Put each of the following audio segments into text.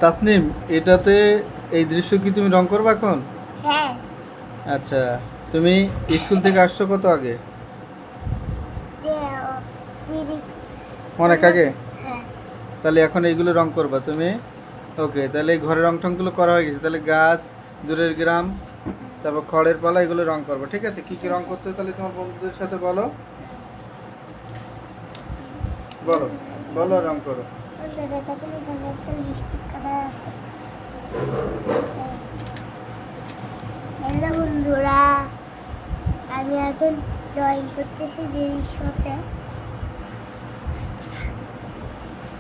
তাসনিম, এটাতে এই দৃশ্য কি তুমি রং করবে এখন? হ্যাঁ। আচ্ছা, তুমি স্কুল থেকে আসছো কত আগে? দিদি। অনেক আগে? হ্যাঁ। তাহলে এখন এইগুলো রং করবা তুমি? ওকে, তাহলে এই ঘরের রং টংগুলো করা হয়ে গেছে, তাহলে গাছ, দূরের গ্রাম, তারপর খড়ের পালা, এগুলো রং করবা, ঠিক আছে? কি কি রং করতে হবে তাহলে তোমার বন্ধুদের সাথে বলো, বলো, বলো, রং করো। দেখুন এখানে একটা লিপস্টিক কাটা। হ্যালো বন্ধুরা, আমি এখন ড্রয়িং করতেছি দিদির সাথে।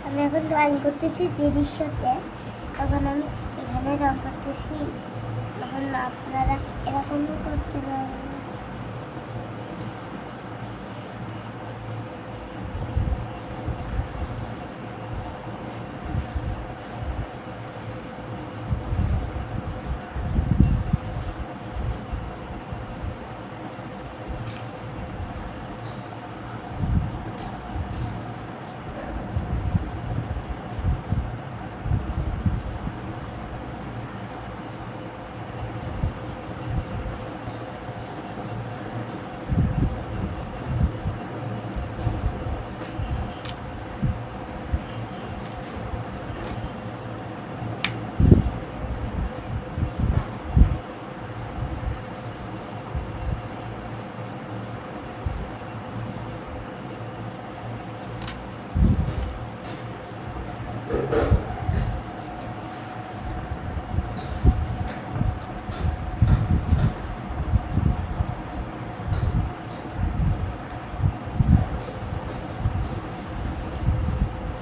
আমি এখন ড্রয়িং করতেছি দিদির সাথে। তখন আমি এখানে রং করতেছি। তখন আপনারা এরকমই করতে পারবেন।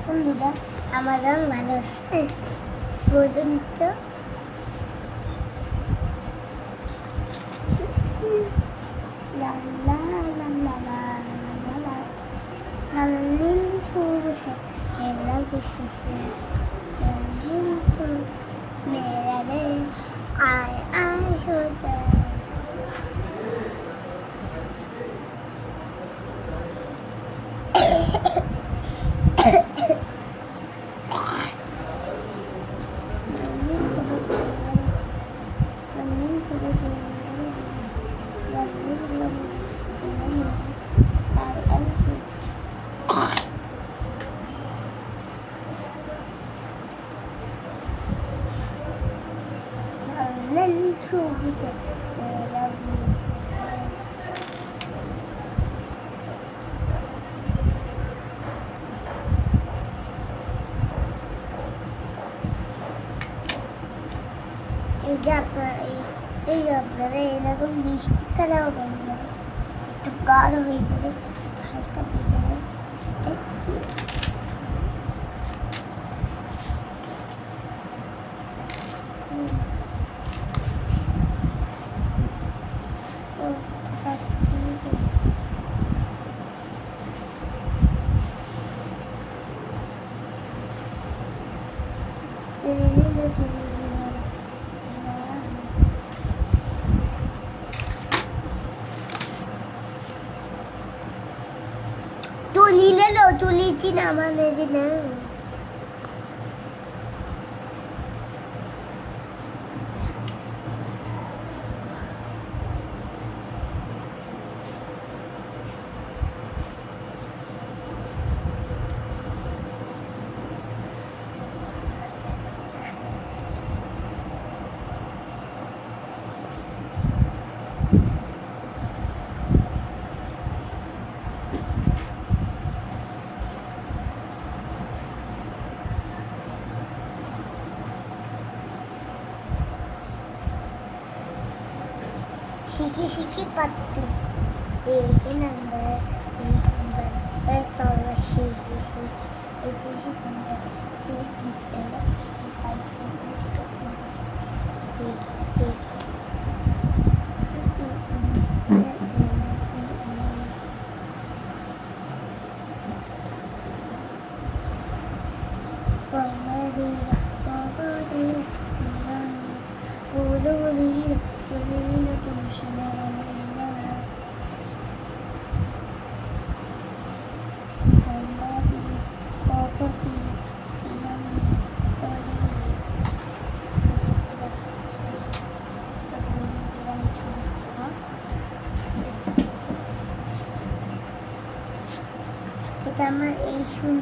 বন্ধুরা, আমার রং ভালো আছে বলুন তো। লা লা লা লা লা লা লা লা নীল সবুজে মেলা বসেছে। নীল সবুজ মেলা রে, আয় আয় সোজা। নীল সবুজ নীল সবুজ আয় আয় নীল সবুজে মেলা বসেছে। এই যে আপনারা এরকম লিপস্টিক কালারও হয়ে যাবে, একটু গাঢ় হয়ে যাবে, হালকা দিয়ে যাবে। তুলিছি না মানে যে না। শিখি শিখি পাততে দেখে নাম্বার এক নাম্বার এক তলা শিখি শিখি একুশে নাম্বার তিন নাম্বার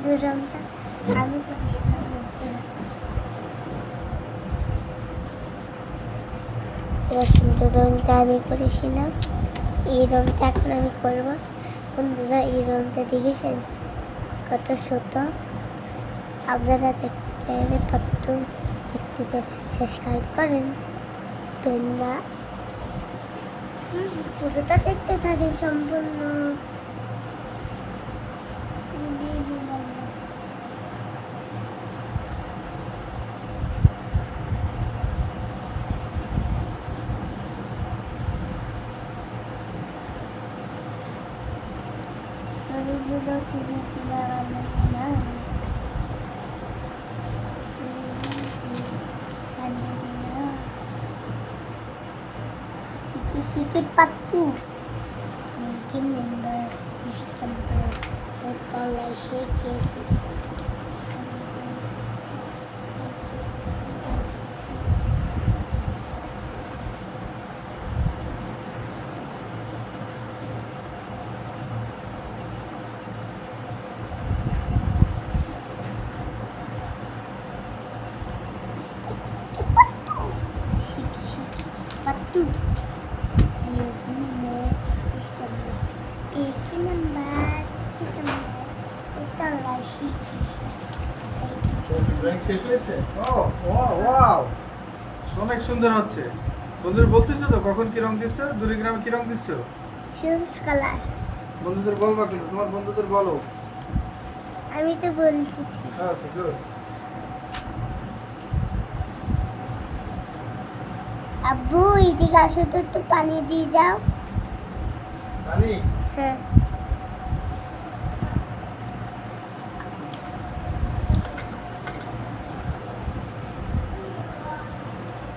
সুন্দর রংটা আমি করেছিলাম। এবার সুন্দর রংটা আমি করেছিলাম, এই রংটা এখন আমি করবো। বন্ধুরা এই রংটা দেখেছেন কত ছোট? আপনারা দেখতে চাইলে পাত্র দেখতে সাবস্ক্রাইব করেন না, পুরোটা দেখতে থাকে সম্পূর্ণ। দিয়ে দিলাম। গুলো তুলেছিলাম না, শিখে শিখে পাতু কি মেম্বার ইস্তাম্বুল কলাই শিখেছি। Patu. Iki number. Ito lang drawing শেষ হয়েছে? ওয়াও, অনেক সুন্দর হচ্ছে। বন্ধুদের বলতেছো তো কখন কি রং দিচ্ছ, দূরগ্রামে কি রং দিচ্ছ? shoes color. বন্ধুদের বলবা কিন্তু, তোমার বন্ধুদের বলো। আমি তো বলতেছি। ওকে, গুড। আব্বু এদিকে আসো তো, একটু পানি দিয়ে দাও। পানি? হ্যাঁ।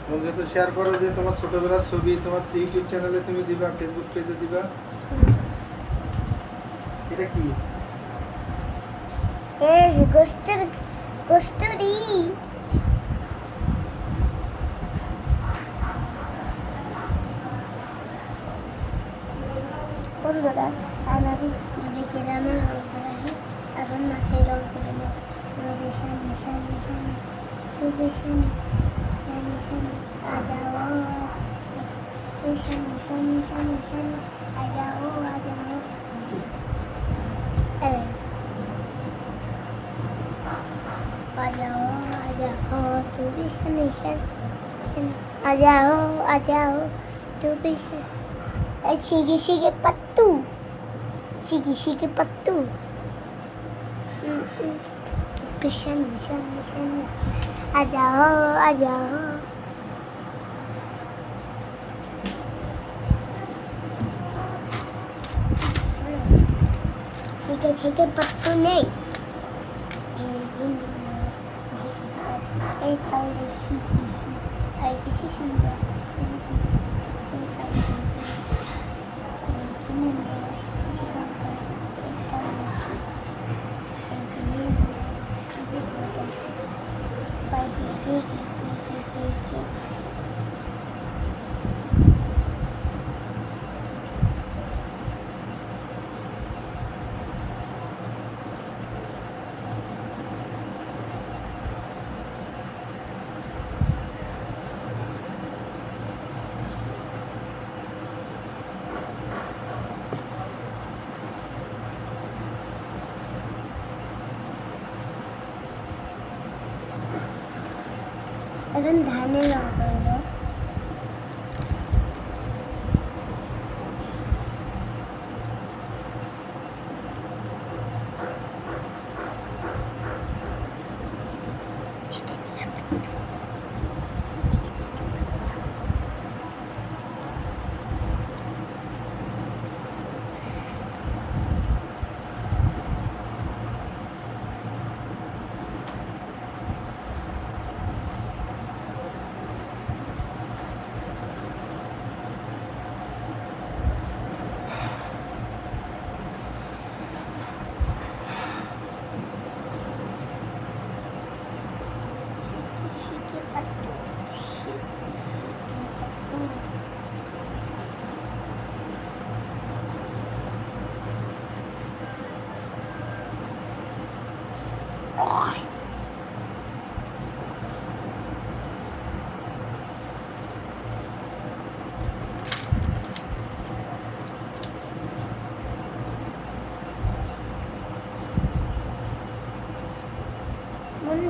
বন্ধুদের তো শেয়ার করো যে তোমার ছোটবেলার ছবি তোমার ইউটিউব চ্যানেলে তুমি দিবা, ফেসবুক পেজে দিবা। এটা কি? গোস্তরি। বন্ধুরা আমি গ্রামে রং করা হয়, এখন মাথায় রং করে নেব। নিশান নিশান নিশান নিশান নিশান আজাও নিশান নিশান নিশান নিশান আজাও আজাও। আজাও আজাও তু নিশান নিশান আজাও আজাও তু নিশান। Sige, sige, patu. Sige, sige, patu. Pisan, pisan, pisan. Ajaho, ajaho. Sige, sige, patu नहीं. एक और सीखी सी, आई किसी सुंदर. এখন ধানের রং করবো।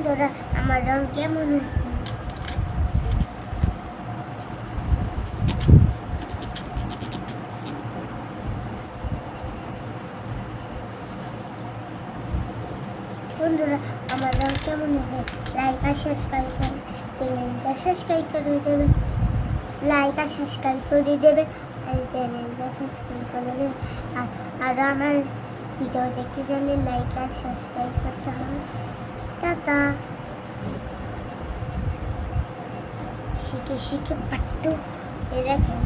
বন্ধুরা আমার রং কেমন হয়েছে? বন্ধুরা আমার রং কেমন হয়েছে? লাইক আর সাবস্ক্রাইব করে চ্যানেলটা সাবস্ক্রাইব করে দেবেন। লাইক আর সাবস্ক্রাইব করে দেবেন। আর চ্যানেলটা সাবস্ক্রাইব করে দেবেন। আর আমার ভিডিও দেখতে গেলে লাইক আর সাবস্ক্রাইব করতে হবে। টাটা। শিখে শিখে পাট্টু এ দেখেন।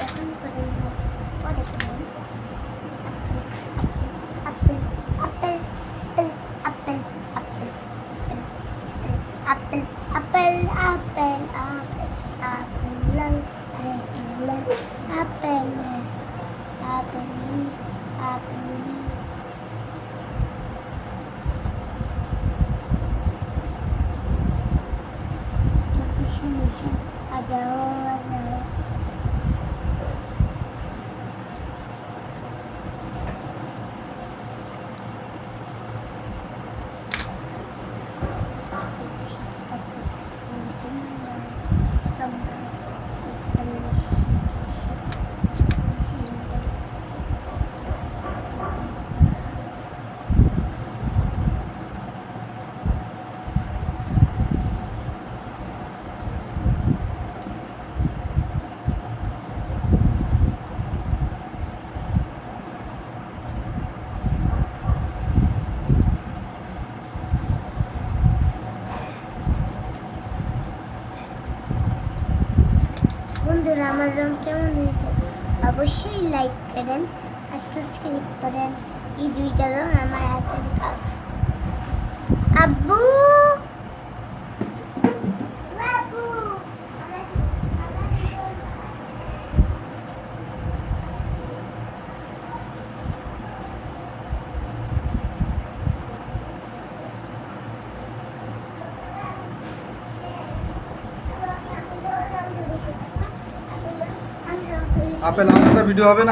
এখন করে পরে করুন। Apple apple apple apple apple apple apple apple apple apple apple apple নিশান আজাও আজাও বন্ধুরা আমার রং কেমন হয়েছে অবশ্যই লাইক করেন আর সাবস্ক্রাইব করেন। এই দুইটা রং আমার হাতের কাজ। আব্বু বাবু আপেল আমারটা ভিডিও হবে না।